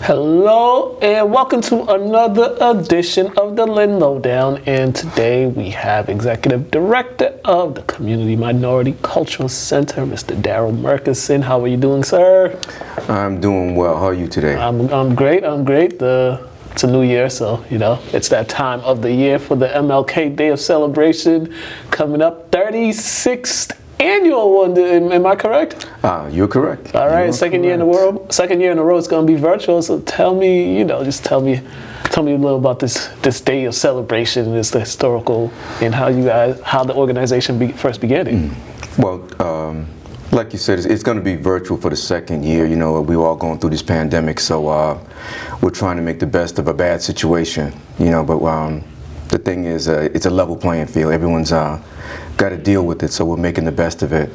Hello and welcome to another edition of the Lynn Lowdown, and today we have Executive Director of the Community Minority Cultural Center, Mr. Darrell Murkison. How are you doing, sir? I'm doing well. How are you today? I'm great. It's a new year, so it's that time of the year for the MLK Day of Celebration coming up, 36th annual one. Am I correct? You're correct. All right, second year in a row. It's going to be virtual. So tell me, tell me a little about this day of celebration, this historical, and how the organization first began it. Well, like you said, it's going to be virtual for the second year. We're all going through this pandemic, so we're trying to make the best of a bad situation. But the thing is, it's a level playing field. Everyone's got to deal with it, so we're making the best of it.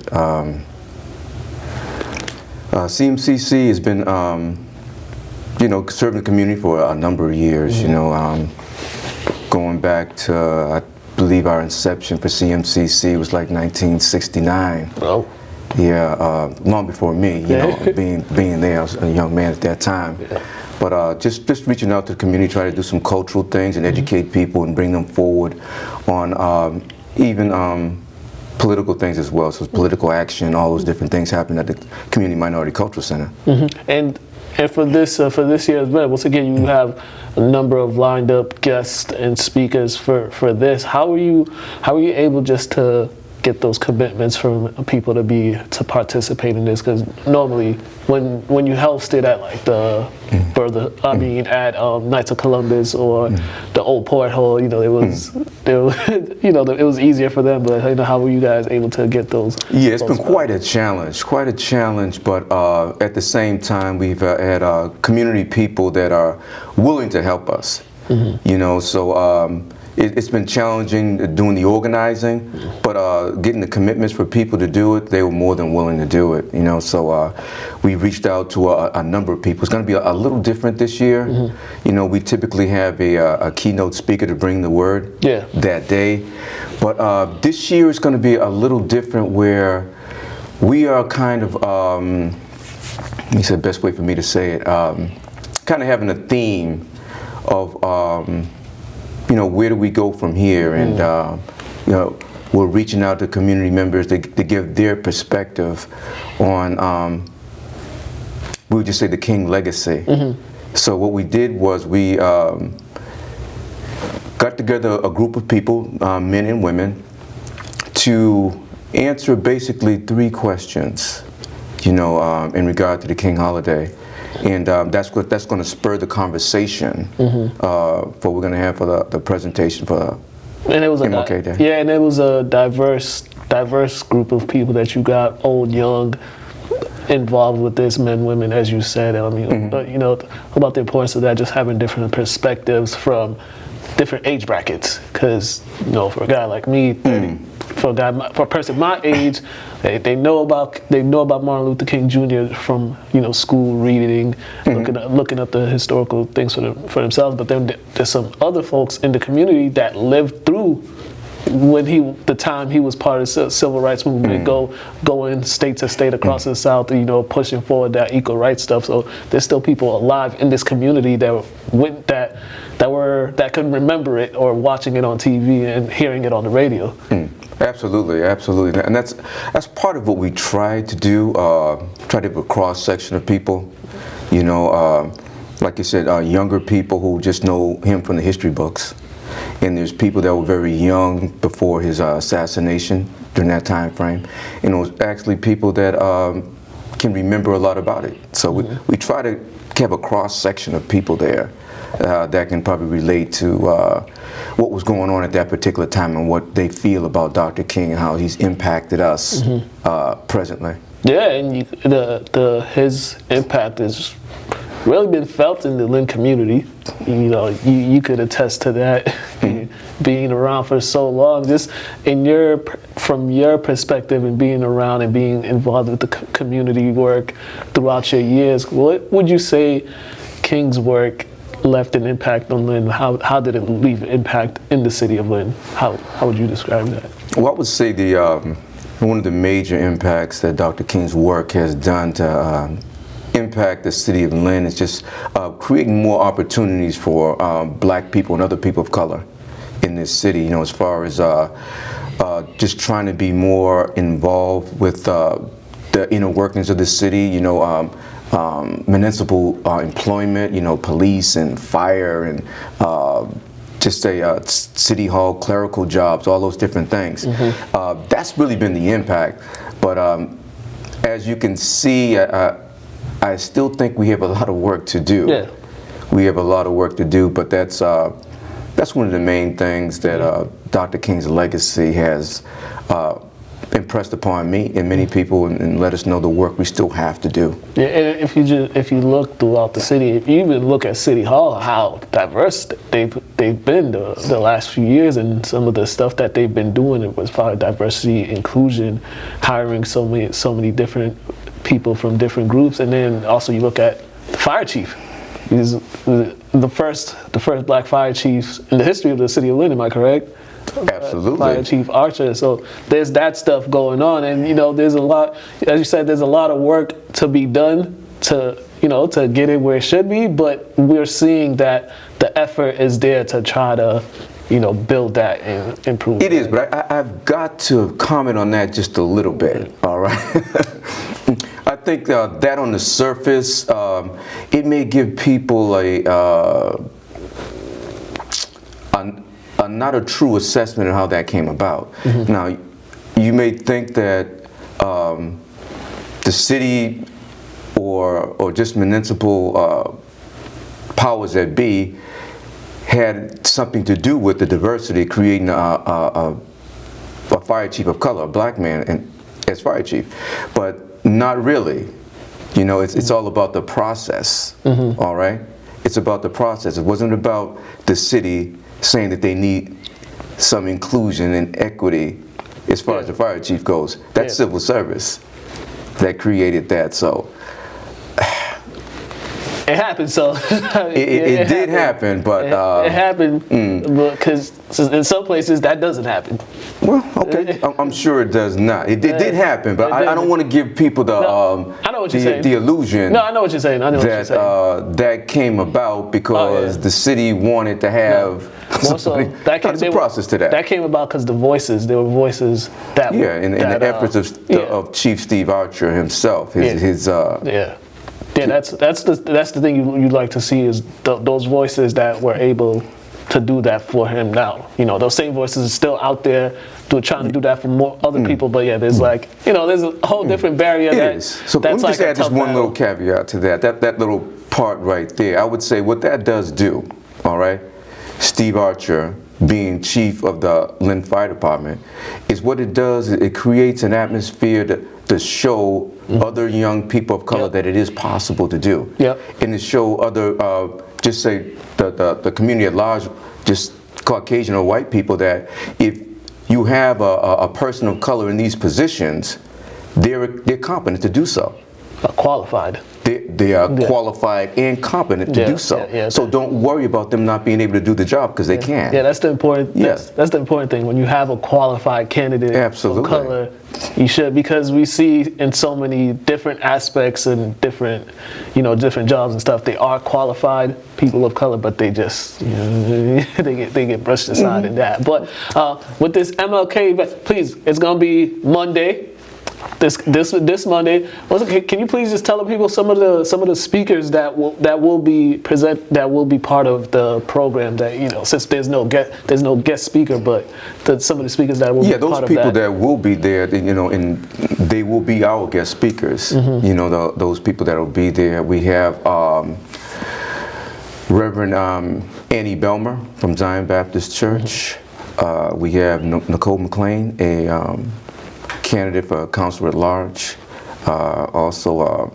CMCC has been, serving the community for a number of years. Going back to, I believe our inception for CMCC was like 1969. Oh. Yeah, long before me. Being there, I was a young man at that time. Yeah. But just reaching out to the community, try to do some cultural things and educate people and bring them forward on even political things as well. So political action, all those different things happen at the Community Minority Cultural Center. Mm-hmm. And for this year's event, once again, you have a number of lined up guests and speakers for this. How are you able just to get those commitments from people to participate in this? Because normally when you host it at like at Knights of Columbus or the Old Port Hall, it was easier for them. But how were you guys able to get those? Yeah, it's been quite a challenge. But at the same time, we've had community people that are willing to help us. Mm-hmm. So. It's been challenging doing the organizing, but getting the commitments for people to do it, they were more than willing to do it. So we reached out to a number of people. It's going to be a little different this year. Mm-hmm. We typically have a keynote speaker to bring the word that day, but this year is going to be a little different, where we are kind of, let me say the best way for me to say it, kind of having a theme of where do we go from here? And we're reaching out to community members to give their perspective on, we would just say, the King legacy. Mm-hmm. So what we did was we got together a group of people, men and women, to answer basically 3 questions, in regard to the King holiday. And that's going to spur the conversation for we're going to have for the presentation for MLK Day. Yeah, and it was a diverse group of people that you got, old, young, involved with this, men, women, as you said. About the importance of that, just having different perspectives from different age brackets. Because for a guy like me, 30. For a person my age, they know about Martin Luther King Jr. from school reading, looking up the historical things for themselves. But then there's some other folks in the community that lived through the time he was part of the civil rights movement, going state to state across the South, pushing forward that equal rights stuff. So there's still people alive in this community that can remember it, or watching it on TV and hearing it on the radio. Absolutely, and that's part of what we try to do. Try to have a cross section of people. Like you said, younger people who just know him from the history books, and there's people that were very young before his assassination during that time frame, and it was actually people that can remember a lot about it. So we try to have a cross section of people there that can probably relate to what was going on at that particular time and what they feel about Dr. King and how he's impacted us presently. Yeah, and his impact has really been felt in the Lynn community. You could attest to that, being around for so long. Just from your perspective and being around and being involved with the community work throughout your years, what would you say King's work left an impact on Lynn? How did it leave an impact in the city of Lynn? How would you describe that? Well, I would say one of the major impacts that Dr. King's work has done to impact the city of Lynn is just creating more opportunities for black people and other people of color in this city, you know, as far as just trying to be more involved with the inner workings of the city, you know, municipal employment, you know, police and fire and just say city hall clerical jobs, all those different things. That's really been the impact. But as you can see, I still think we have a lot of work to do. Yeah. We have a lot of work to do, but that's one of the main things that Dr. King's legacy has impressed upon me and many people, and let us know the work we still have to do. Yeah, and if you look throughout the city, if you even look at City Hall, how diverse they've been the last few years, and some of the stuff that they've been doing as far as diversity, inclusion, hiring so many different people from different groups, and then also you look at the fire chief. He's the first black fire chief in the history of the city of Lynn. Am I correct? Absolutely. Fire Chief Archer. So there's that stuff going on, and you know, there's a lot, as you said, there's a lot of work to be done to, you know, to get it where it should be, but we're seeing that the effort is there to try to, you know, build that and improve it. Is, but I've got to comment on that just a little bit, all right? I think that on the surface, it may give people not a true assessment of how that came about. Now, you may think that the city or just municipal powers that be had something to do with the diversity, creating a fire chief of color, a black man, as fire chief, but not really. You know, it's all about the process. All right, it's about the process. It wasn't about the city saying that they need some inclusion and equity as far as the fire chief goes. That's civil service that created that. So it happened. So it did happen, but it happened because in some places that doesn't happen. Well, okay, I'm sure it does not. It did happen, but I don't want to give people the I know what you're saying. The illusion. No, I know what you're saying. I know what you're saying. That came about because the city wanted to have. There's a process to that. That came about because there were voices that in the efforts of Chief Steve Archer himself. That's the thing you'd like to see is those voices that were able to do that for him now. You know, those same voices are still out there trying to do that for more other people, but there's there's a whole different barrier. So let me just add just one little caveat to that little part right there. I would say what that does do, all right, Steve Archer being chief of the Lynn Fire Department, is what it does, it creates an atmosphere to show other young people of color that it is possible to do. And to show other, just say the community at large, just Caucasian or white people, that if you have a person of color in these positions, they're competent to do so. Qualified. They are qualified and competent to do so. So don't worry about them not being able to do the job, because they can. Yeah, that's the important. That's the important thing. When you have a qualified candidate of color, you should, because we see in so many different aspects and different jobs and stuff, they are qualified people of color, but they just they get brushed aside in that. But with this MLK event, please, it's gonna be Monday. This Monday. Can you please just tell the people some of the speakers that will be part of the program, that since there's no guest speaker, but some of the speakers that will be part of that. Yeah, those people that will be there, and they will be our guest speakers. Those people that will be there. We have Reverend Annie Belmer from Zion Baptist Church. We have Nicole McLean, a candidate for councilor at large. Also,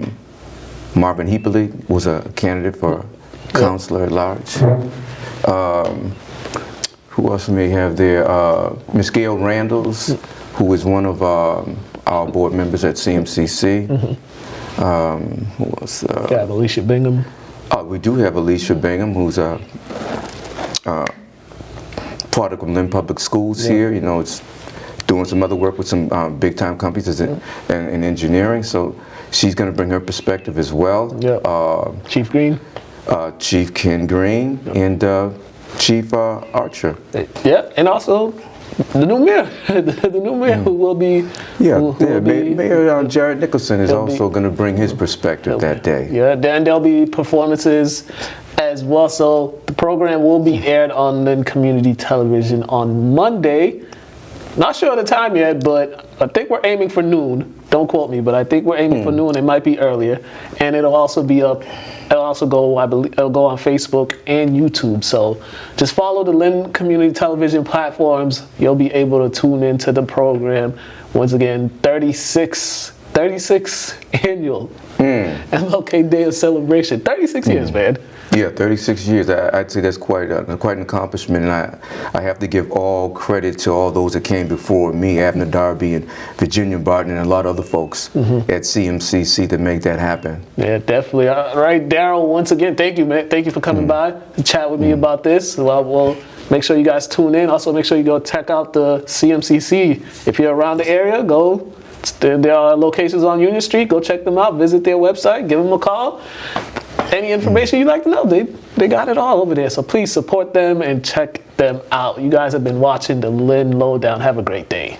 Marvin Heapley was a candidate for councilor at large. Who else may have there? Ms. Gail Randalls, who is one of our board members at CMCC. Who else? We have Alicia Bingham. We do have Alicia Bingham, who's a product of Lynn Public Schools here. It's doing some other work with some big-time companies in engineering. So she's going to bring her perspective as well. Yeah. Chief Green. Chief Ken Green and Chief Archer. Yeah, and also the new mayor, the new mayor who will be. Mayor Jared Nicholson is also going to bring his perspective that day. Yeah, then there'll be performances as well. So the program will be aired on Lynn Community Television on Monday. Not sure of the time yet, but I think we're aiming for noon. Don't quote me, but I think we're aiming for noon. It might be earlier, and it'll also be up. It'll also go, I believe, it'll go on Facebook and YouTube. So just follow the Lynn Community Television platforms. You'll be able to tune into the program. Once again, 36 annual MLK Day of Celebration. 36 years, man. Yeah, 36 years. I'd say that's quite an accomplishment, and I have to give all credit to all those that came before me, Abner Darby and Virginia Barton, and a lot of other folks at CMCC to make that happen. Yeah, definitely. All right, Darrell, once again, thank you, man. Thank you for coming by to chat with me about this. Well, make sure you guys tune in. Also, make sure you go check out the CMCC. If you're around the area, go. There are locations on Union Street. Go check them out. Visit their website. Give them a call. Any information you'd like to know, they got it all over there. So please support them and check them out. You guys have been watching the Lynn Lowdown. Have a great day.